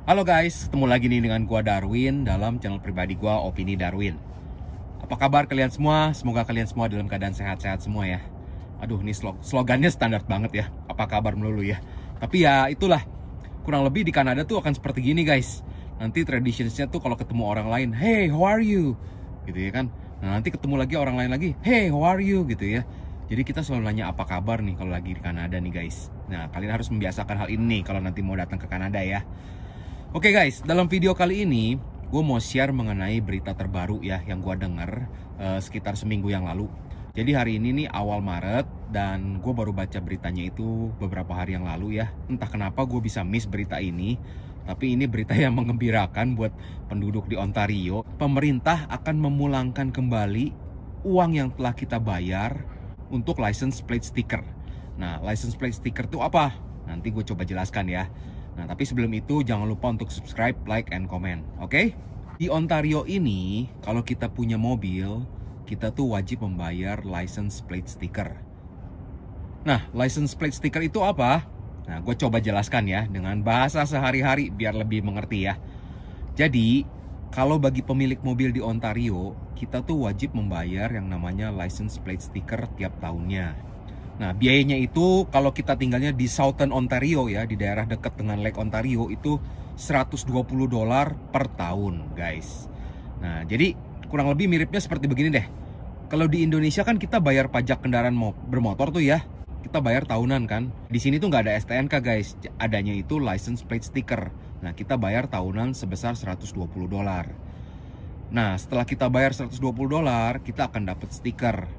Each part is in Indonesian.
Halo guys, ketemu lagi nih dengan gua Darwin dalam channel pribadi gua Opini Darwin. Apa kabar kalian semua? Semoga kalian semua dalam keadaan sehat-sehat semua ya. Aduh, ini slogannya standar banget ya. Apa kabar melulu ya. Tapi ya itulah, kurang lebih di Kanada tuh akan seperti gini guys. Nanti traditionsnya tuh kalau ketemu orang lain, hey how are you? Gitu ya kan. Nah nanti ketemu lagi orang lain lagi, hey how are you? Gitu ya. Jadi kita selalu nanya apa kabar nih kalau lagi di Kanada nih guys. Nah kalian harus membiasakan hal ini kalau nanti mau datang ke Kanada ya. Oke guys, dalam video kali ini gue mau share mengenai berita terbaru ya yang gue denger sekitar seminggu yang lalu. Jadi hari ini nih awal Maret dan gue baru baca beritanya itu beberapa hari yang lalu ya. Entah kenapa gue bisa miss berita ini, tapi ini berita yang mengembirakan buat penduduk di Ontario. Pemerintah akan memulangkan kembali uang yang telah kita bayar untuk license plate sticker. Nah, license plate sticker itu apa? Nanti gue coba jelaskan ya. Nah, tapi sebelum itu jangan lupa untuk subscribe, like, and comment, oke? Di Ontario ini, kalau kita punya mobil, kita tuh wajib membayar license plate sticker. Nah, license plate sticker itu apa? Nah, gue coba jelaskan ya dengan bahasa sehari-hari biar lebih mengerti ya. Jadi, kalau bagi pemilik mobil di Ontario, kita tuh wajib membayar yang namanya license plate sticker tiap tahunnya. Nah, biayanya itu kalau kita tinggalnya di Southern Ontario ya, di daerah dekat dengan Lake Ontario itu $120 per tahun, guys. Nah, jadi kurang lebih miripnya seperti begini deh. Kalau di Indonesia kan kita bayar pajak kendaraan bermotor tuh ya. Kita bayar tahunan kan. Di sini tuh nggak ada STNK, guys. Adanya itu license plate sticker. Nah, kita bayar tahunan sebesar $120. Nah, setelah kita bayar $120, kita akan dapat stiker.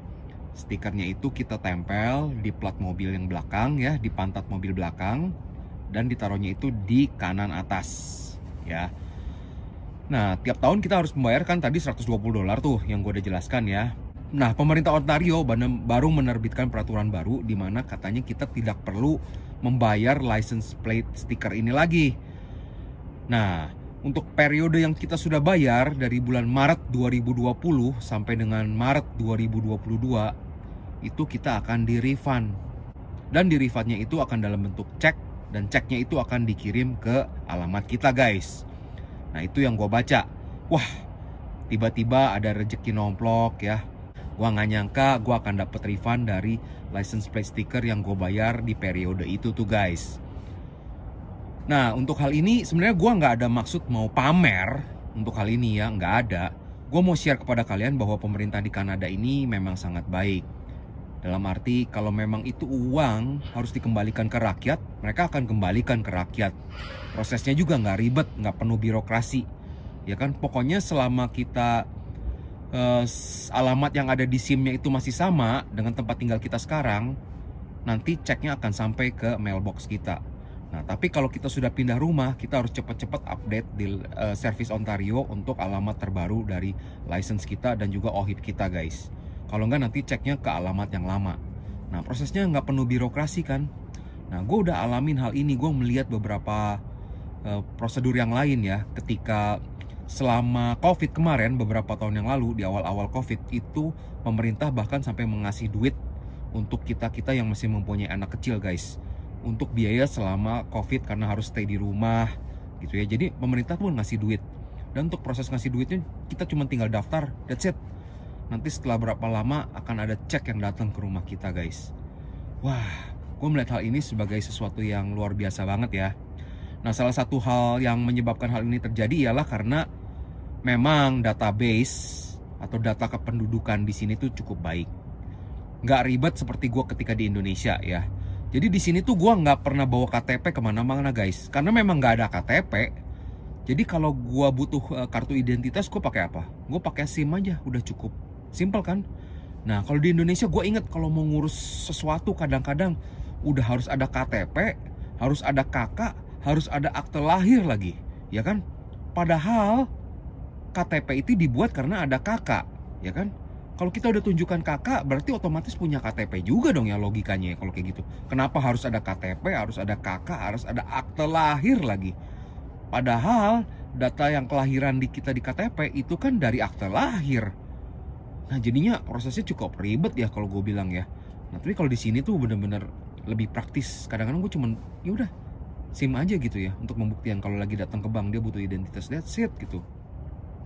Stikernya itu kita tempel di plat mobil yang belakang ya, di pantat mobil belakang, dan ditaruhnya itu di kanan atas ya. Nah, tiap tahun kita harus membayarkan tadi $120 tuh yang gue udah jelaskan ya. Nah, pemerintah Ontario baru menerbitkan peraturan baru di mana katanya kita tidak perlu membayar license plate sticker ini lagi. Nah, untuk periode yang kita sudah bayar dari bulan Maret 2020 sampai dengan Maret 2022 itu kita akan di-refund. Dan di-refundnya itu akan dalam bentuk cek, dan ceknya itu akan dikirim ke alamat kita guys. Nah, itu yang gue baca. Wah, tiba-tiba ada rezeki nomplok ya. Gue nggak nyangka gue akan dapet refund dari license plate sticker yang gue bayar di periode itu tuh guys. Nah, untuk hal ini sebenarnya gue nggak ada maksud mau pamer untuk hal ini ya, nggak ada. Gue mau share kepada kalian bahwa pemerintah di Kanada ini memang sangat baik. Dalam arti kalau memang itu uang harus dikembalikan ke rakyat, mereka akan kembalikan ke rakyat. Prosesnya juga nggak ribet, nggak penuh birokrasi. Ya kan, pokoknya selama kita alamat yang ada di SIM-nya itu masih sama dengan tempat tinggal kita sekarang, nanti ceknya akan sampai ke mailbox kita. Nah, tapi kalau kita sudah pindah rumah, kita harus cepat-cepat update di Service Ontario untuk alamat terbaru dari license kita dan juga OHIP kita guys. Kalau enggak nanti ceknya ke alamat yang lama. Nah, prosesnya nggak penuh birokrasi kan. Nah, gue udah alamin hal ini. Gue melihat beberapa prosedur yang lain ya. Ketika selama COVID kemarin, beberapa tahun yang lalu, di awal-awal COVID itu pemerintah bahkan sampai mengasih duit untuk kita-kita yang masih mempunyai anak kecil guys, untuk biaya selama COVID karena harus stay di rumah gitu ya. Jadi pemerintah pun ngasih duit. Dan untuk proses ngasih duitnya kita cuma tinggal daftar, that's it. Nanti setelah berapa lama akan ada cek yang datang ke rumah kita guys. Wah, gue melihat hal ini sebagai sesuatu yang luar biasa banget ya. Nah, salah satu hal yang menyebabkan hal ini terjadi ialah karena memang database atau data kependudukan di sini tuh cukup baik. Nggak ribet seperti gue ketika di Indonesia ya. Jadi di sini tuh gue nggak pernah bawa KTP kemana-mana guys, karena memang nggak ada KTP. Jadi kalau gue butuh kartu identitas, gue pakai apa? Gue pakai SIM aja, udah cukup. Simpel kan? Nah, kalau di Indonesia gue inget kalau mau ngurus sesuatu kadang-kadang udah harus ada KTP, harus ada KK, harus ada akte lahir lagi, ya kan? Padahal KTP itu dibuat karena ada KK, ya kan? Kalau kita udah tunjukkan kakak, berarti otomatis punya KTP juga dong ya logikanya kalau kayak gitu. Kenapa harus ada KTP, harus ada kakak, harus ada akte lahir lagi? Padahal data yang kelahiran di kita di KTP itu kan dari akte lahir. Nah, jadinya prosesnya cukup ribet ya kalau gue bilang ya. Nah, tapi kalau di sini tuh bener-bener lebih praktis. Kadang-kadang gue cuman, ya udah SIM aja gitu ya, untuk membuktikan kalau lagi datang ke bank dia butuh identitas, that's it gitu.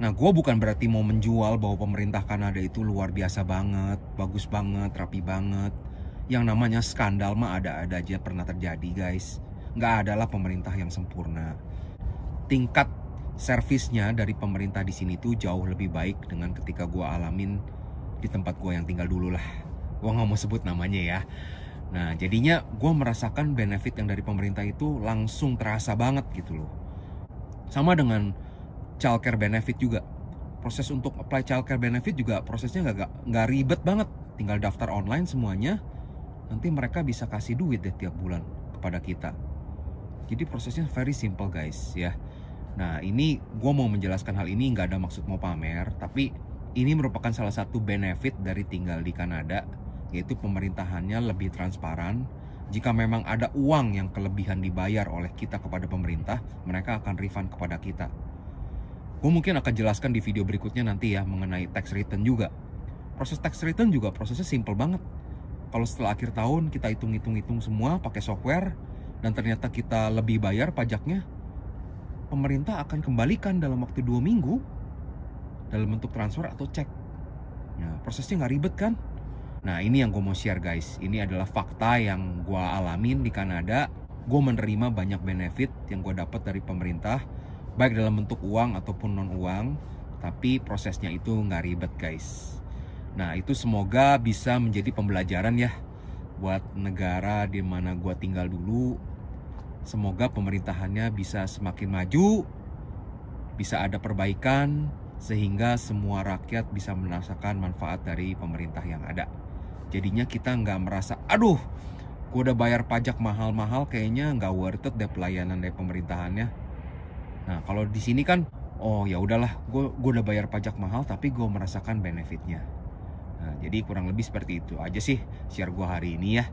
Nah, gue bukan berarti mau menjual bahwa pemerintah Kanada itu luar biasa banget, bagus banget, rapi banget. Yang namanya skandal mah ada-ada aja pernah terjadi guys. Nggak adalah pemerintah yang sempurna. Tingkat servisnya dari pemerintah di sini tuh jauh lebih baik dengan ketika gue alamin di tempat gue yang tinggal dulu lah. Gue nggak mau sebut namanya ya. Nah, jadinya gue merasakan benefit yang dari pemerintah itu langsung terasa banget gitu loh. Sama dengan childcare benefit juga. Proses untuk apply childcare benefit juga prosesnya nggak ribet banget. Tinggal daftar online semuanya. Nanti mereka bisa kasih duit deh tiap bulan kepada kita. Jadi prosesnya very simple guys ya. Nah, ini gue mau menjelaskan hal ini nggak ada maksud mau pamer, tapi ini merupakan salah satu benefit dari tinggal di Kanada, yaitu pemerintahannya lebih transparan. Jika memang ada uang yang kelebihan dibayar oleh kita kepada pemerintah, mereka akan refund kepada kita. Gue mungkin akan jelaskan di video berikutnya nanti ya mengenai tax return juga. Proses tax return juga prosesnya simple banget. Kalau setelah akhir tahun kita hitung-hitung semua pakai software dan ternyata kita lebih bayar pajaknya, pemerintah akan kembalikan dalam waktu 2 minggu dalam bentuk transfer atau cek. Nah, prosesnya nggak ribet kan? Nah, ini yang gue mau share guys. Ini adalah fakta yang gue alamin di Kanada. Gue menerima banyak benefit yang gue dapat dari pemerintah, baik dalam bentuk uang ataupun non uang. Tapi prosesnya itu nggak ribet guys. Nah, itu semoga bisa menjadi pembelajaran ya buat negara di mana gue tinggal dulu. Semoga pemerintahannya bisa semakin maju, bisa ada perbaikan, sehingga semua rakyat bisa merasakan manfaat dari pemerintah yang ada. Jadinya kita nggak merasa, aduh, gue udah bayar pajak mahal-mahal, kayaknya nggak worth it deh pelayanan dari pemerintahannya. Nah, kalau di sini kan, oh ya udahlah, gue udah bayar pajak mahal, tapi gue merasakan benefitnya. Nah, jadi kurang lebih seperti itu aja sih share gue hari ini ya.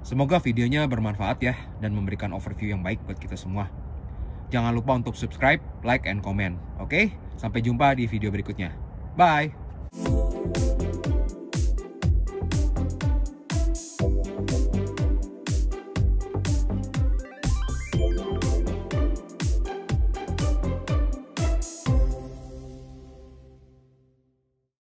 Semoga videonya bermanfaat ya dan memberikan overview yang baik buat kita semua. Jangan lupa untuk subscribe, like, and comment. Oke? Sampai jumpa di video berikutnya. Bye!